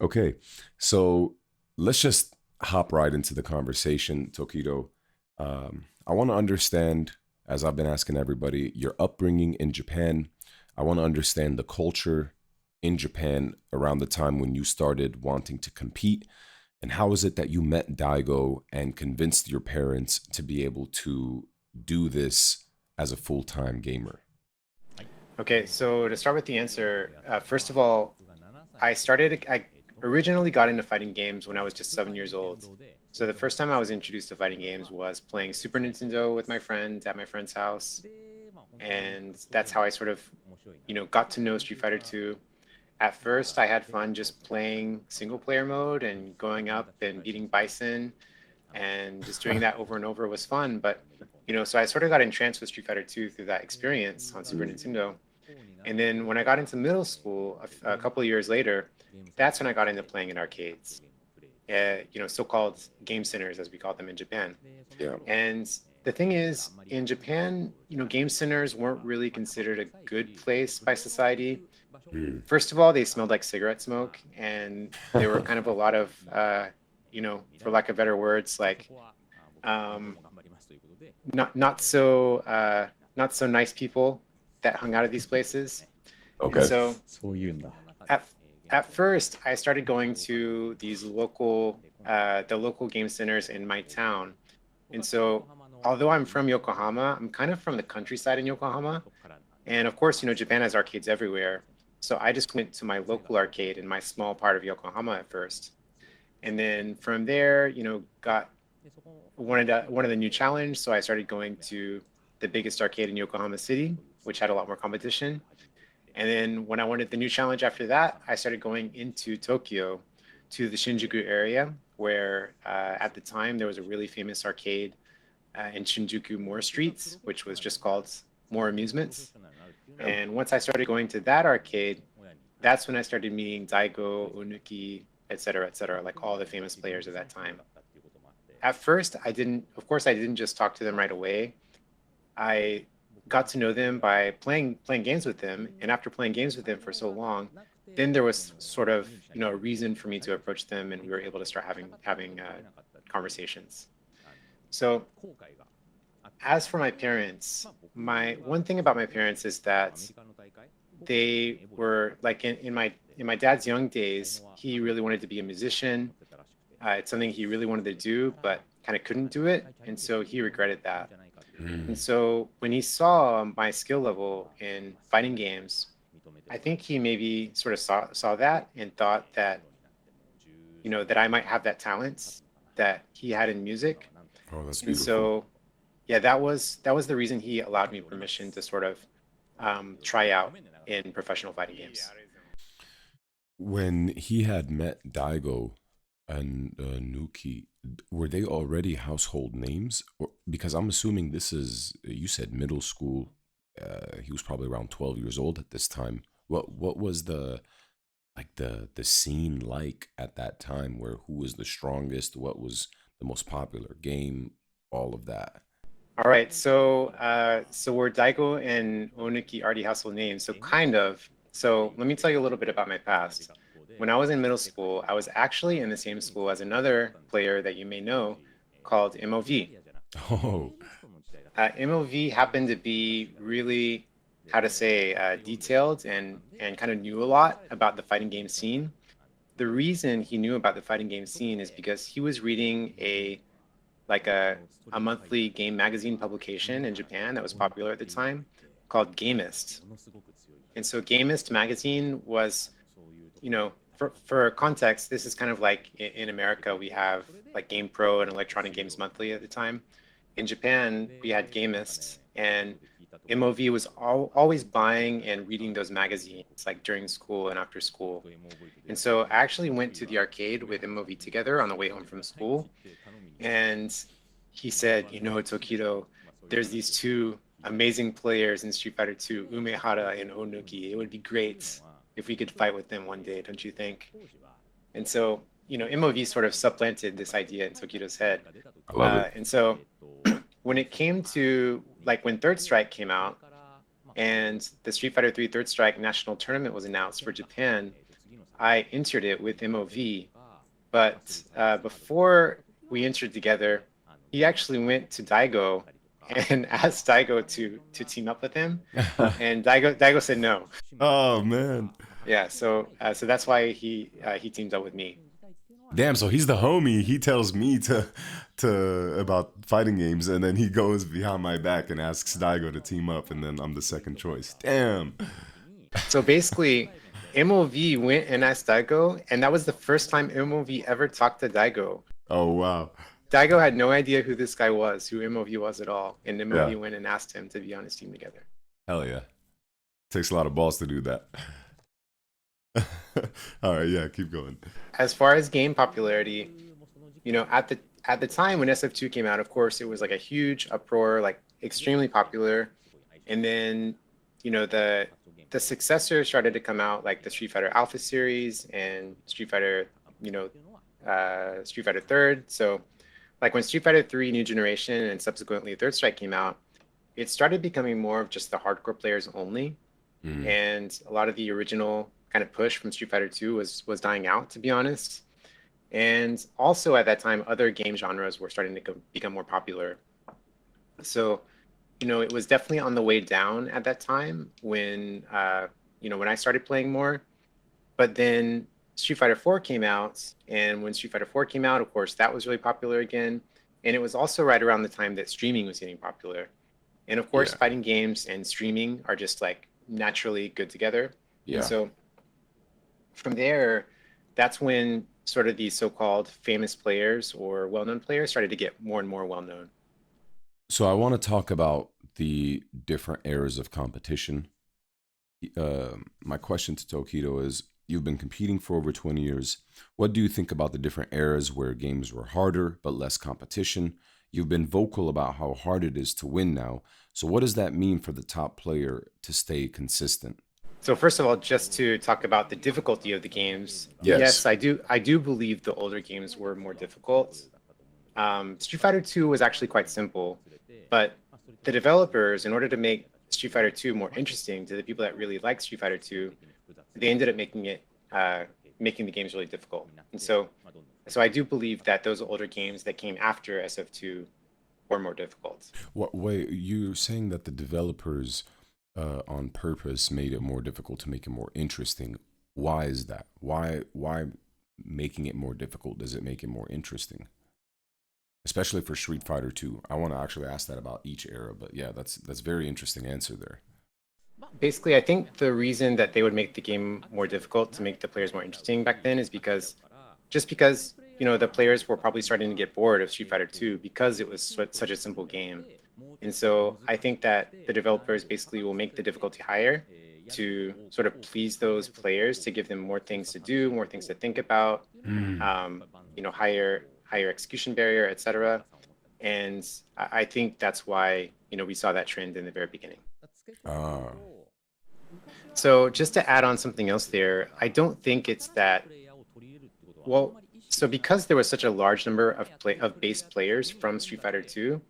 Okay, so let's just hop right into the conversation, Tokido. I want to understand, as I've been asking everybody, your upbringing in Japan. I want to understand the culture in Japan around the time when you started wanting to compete. And how is it that you met Daigo and convinced your parents to be able to do this as a full time gamer? Okay, so to start with the answer, first of all, I originally got into fighting games when I was just 7 years old. So the first time I was introduced to fighting games was playing Super Nintendo with my friends at my friend's house. And that's how I sort of, got to know Street Fighter 2. At first, I had fun just playing single player mode and going up and beating Bison and just doing that over and over was fun. But, so I sort of got entranced with Street Fighter 2 through that experience on Super Nintendo. And then when I got into middle school, a couple of years later, that's when I got into playing in arcades, so-called game centers, as we call them in Japan. Yeah. And the thing is, in Japan, game centers weren't really considered a good place by society. Mm. First of all, they smelled like cigarette smoke, and there were kind of a lot of, for lack of better words, like um, not so nice people that hung out at these places. And Okay. so そういうんだ。at at first, I started going to these the local game centers in my town. And so, although I'm from Yokohama, I'm kind of from the countryside in Yokohama. And of course, Japan has arcades everywhere. So I just went to my local arcade in my small part of Yokohama at first. And then from there, got wanted a new challenge. So I started going to the biggest arcade in Yokohama City, which had a lot more competition. And then when I wanted the new challenge after that, I started going into Tokyo to the Shinjuku area, where at the time there was a really famous arcade in Shinjuku More Streets, which was just called More Amusements. And once I started going to that arcade, that's when I started meeting Daigo, Onuki, et cetera, like all the famous players of that time. At first, of course, I didn't just talk to them right away. I got to know them by playing games with them, and after playing games with them for so long, then there was sort of a reason for me to approach them, and we were able to start having conversations. So as for my parents, my one thing about my parents is that they were like in my dad's young days, he really wanted to be a musician. It's something he really wanted to do, but kind of couldn't do it, and so he regretted that. And Mm. so when he saw my skill level in fighting games, I think he maybe sort of saw that and thought that, that I might have that talent that he had in music. Oh, that's And beautiful. so, yeah, that was the reason he allowed me permission to sort of try out in professional fighting games. When he had met Daigo and Nuki, were they already household names? Or, because I'm assuming this is, you said middle school. He was probably around 12 years old at this time. What was the scene like at that time? Where who was the strongest? What was the most popular game? All of that. All right, so were Daigo and Onuki already household names? So kind of. So let me tell you a little bit about my past. When I was in middle school, I was actually in the same school as another player that you may know called MOV. Oh, MOV happened to be really, how to say, detailed and kind of knew a lot about the fighting game scene. The reason he knew about the fighting game scene is because he was reading like a monthly game magazine publication in Japan that was popular at the time called Gamist. And so Gamist magazine was, for context, this is kind of like in America, we have like Game Pro and Electronic Games Monthly at the time. In Japan, we had Gamist, and MOV was always buying and reading those magazines like during school and after school. And so I actually went to the arcade with MOV together on the way home from school. And he said, Tokido, there's these two amazing players in Street Fighter 2, Umehara and Onuki. It would be great if we could fight with them one day, don't you think? And so, MOV sort of supplanted this idea in Tokido's head. I love it. And so when it came to like when Third Strike came out and the Street Fighter 3 Third Strike national tournament was announced for Japan, I entered it with MOV, but before we entered together, he actually went to Daigo and asked Daigo to team up with him, and Daigo said no. Oh man. Yeah, so that's why he teamed up with me. Damn, so he's the homie. He tells me to about fighting games, and then he goes behind my back and asks Daigo to team up, and then I'm the second choice. Damn. So basically, MOV went and asked Daigo, and that was the first time MOV ever talked to Daigo. Oh wow. Daigo had no idea who this guy was, who MOV was at all, and Yeah. MOV went and asked him to be on his team together. Hell yeah. Takes a lot of balls to do that. All right, yeah, keep going. As far as game popularity, at the time when SF2 came out, of course, it was like a huge uproar, like extremely popular. And then, the successors started to come out, like the Street Fighter Alpha series and Street Fighter, Street Fighter Third. So, like when Street Fighter 3 New Generation and subsequently Third Strike came out, it started becoming more of just the hardcore players only. Mm. And a lot of the original kind of push from Street Fighter 2 was dying out, to be honest. And also at that time, other game genres were starting to become more popular. So, it was definitely on the way down at that time when I started playing more. But then Street Fighter 4 came out, and when Street Fighter 4 came out, of course, that was really popular again. And it was also right around the time that streaming was getting popular. And of course, Yeah. fighting games and streaming are just like naturally good together. And Yeah. so from there, that's when sort of these so-called famous players or well-known players started to get more and more well-known. So I want to talk about the different eras of competition. My question to Tokido is, you've been competing for over 20 years. What do you think about the different eras where games were harder but less competition? You've been vocal about how hard it is to win now. So what does that mean for the top player to stay consistent? So first of all, just to talk about the difficulty of the games, Yes. yes, I do believe the older games were more difficult. Street Fighter 2 was actually quite simple, but the developers, in order to make Street Fighter 2 more interesting to the people that really like Street Fighter 2, they ended up making the games really difficult. And so I do believe that those older games that came after SF2 were more difficult. What way you're saying that the developers on purpose made it more difficult to make it more interesting? Why is that? Why making it more difficult does it make it more interesting? Especially for Street Fighter 2. I want to actually ask that about each era, but yeah, that's very interesting answer there. Basically, I think the reason that they would make the game more difficult to make the players more interesting back then is because the players were probably starting to get bored of Street Fighter 2 because it was such a simple game. And so I think that the developers basically will make the difficulty higher to sort of please those players, to give them more things to do, more things to think about, Mm. higher execution barrier, etc. And I think that's why we saw that trend in the very beginning. Ah, So just to add on something else there, I don't think it's that well. So because there was such a large number of base players from Street Fighter 2,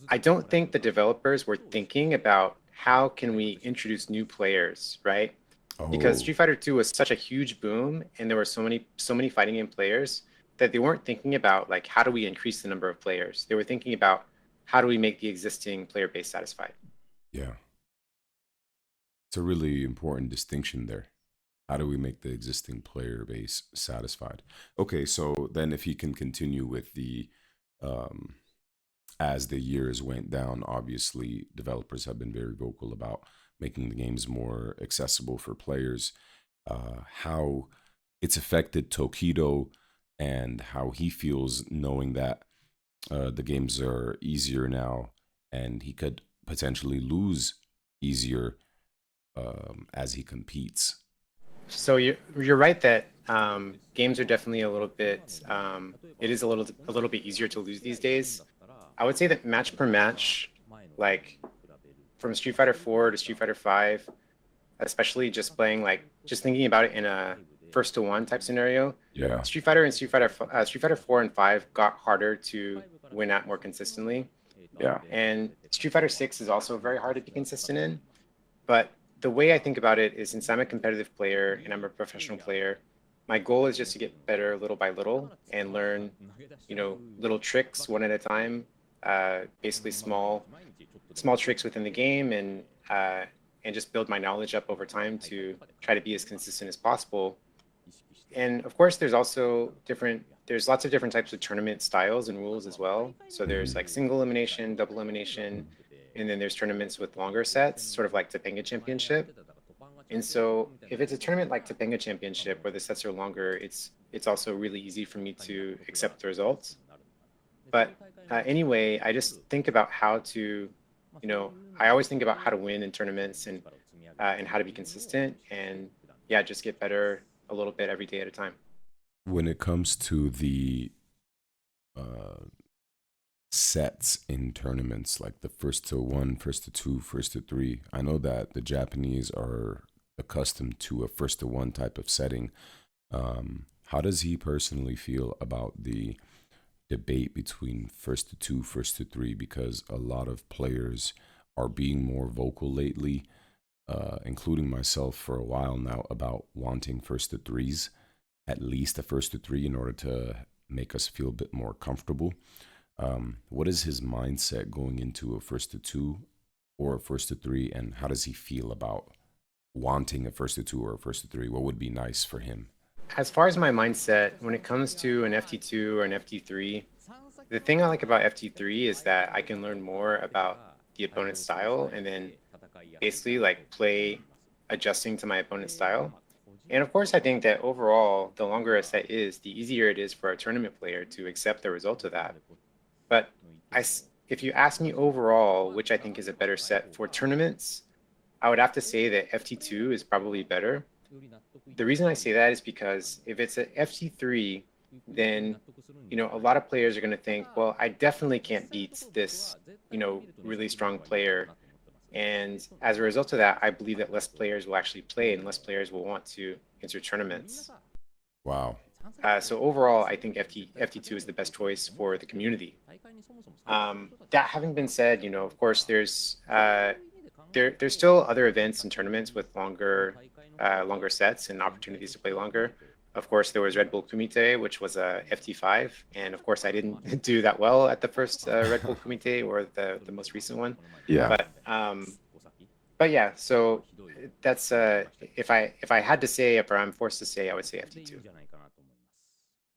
I don't think the developers were thinking about how can we introduce new players, right? Because oh, Street Fighter 2 was such a huge boom and there were so many fighting game players that they weren't thinking about like how do we increase the number of players. They were thinking about how do we make the existing player base satisfied. yeah. It's a really important distinction there. How do we make the existing player base satisfied? Okay, so then if he can continue with the um as the years went down, obviously developers have been very vocal about making the games more accessible for players. How it's affected Tokido and how he feels knowing that the games are easier now and he could potentially lose easier as he competes. So you're right that games are definitely a little bit it is a little bit easier to lose these days. I would say that match per match, like from Street Fighter 4 to Street Fighter 5, especially just thinking about it in a first to one type scenario, Yeah, Street Fighter 4 and 5 got harder to win at more consistently, yeah, and Street Fighter 6 is also very hard to be consistent in. But the way I think about it is, since I'm a competitive player and I'm a professional player, my goal is just to get better little by little and learn, little tricks one at a time. Basically small tricks within the game, and just build my knowledge up over time to try to be as consistent as possible. And of course, there's lots of different types of tournament styles and rules as well. So there's Mhm. like single elimination, double elimination, and then there's tournaments with longer sets, sort of like Topanga Championship. And so if it's a tournament like Topanga Championship where the sets are longer, it's also really easy for me to accept the results. But anyway, I just think about how to, I always think about how to win in tournaments, and how to be consistent, and yeah, just get better a little bit every day at a time. When it comes to the uh, sets in tournaments, like the first to one, first to two, first to three, I know that the Japanese are accustomed to a first to one type of setting. How does he personally feel about the debate between first to two, first to three? Because a lot of players are being more vocal lately, including myself for a while now, about wanting first to threes, at least a first to three, in order to make us feel a bit more comfortable. What is his mindset going into a first to two or a first to three, and how does he feel about wanting a first to two or a first to three? What would be nice for him? As far as my mindset, when it comes to an FT2 or an FT3, the thing I like about FT3 is that I can learn more about the opponent's style and then basically like play adjusting to my opponent's style. And of course, I think that overall, the longer a set is, the easier it is for a tournament player to accept the result of that. But if you ask me overall, which I think is a better set for tournaments, I would have to say that FT2 is probably better. The reason I say that is because if it's a FT3, then a lot of players are going to think, well, I definitely can't beat this, really strong player. And as a result of that, I believe that less players will actually play and less players will want to enter tournaments. Wow. So overall, I think FT2 is the best choice for the community. That having been said, of course, there's still other events and tournaments with longer sets and opportunities to play longer. Of course, there was Red Bull Kumite, which was a FT5, and of course, I didn't do that well at the first Red Bull Kumite, or the most recent one. Yeah. But yeah, so that's if I had to say, if I'm forced to say, I would say FT2.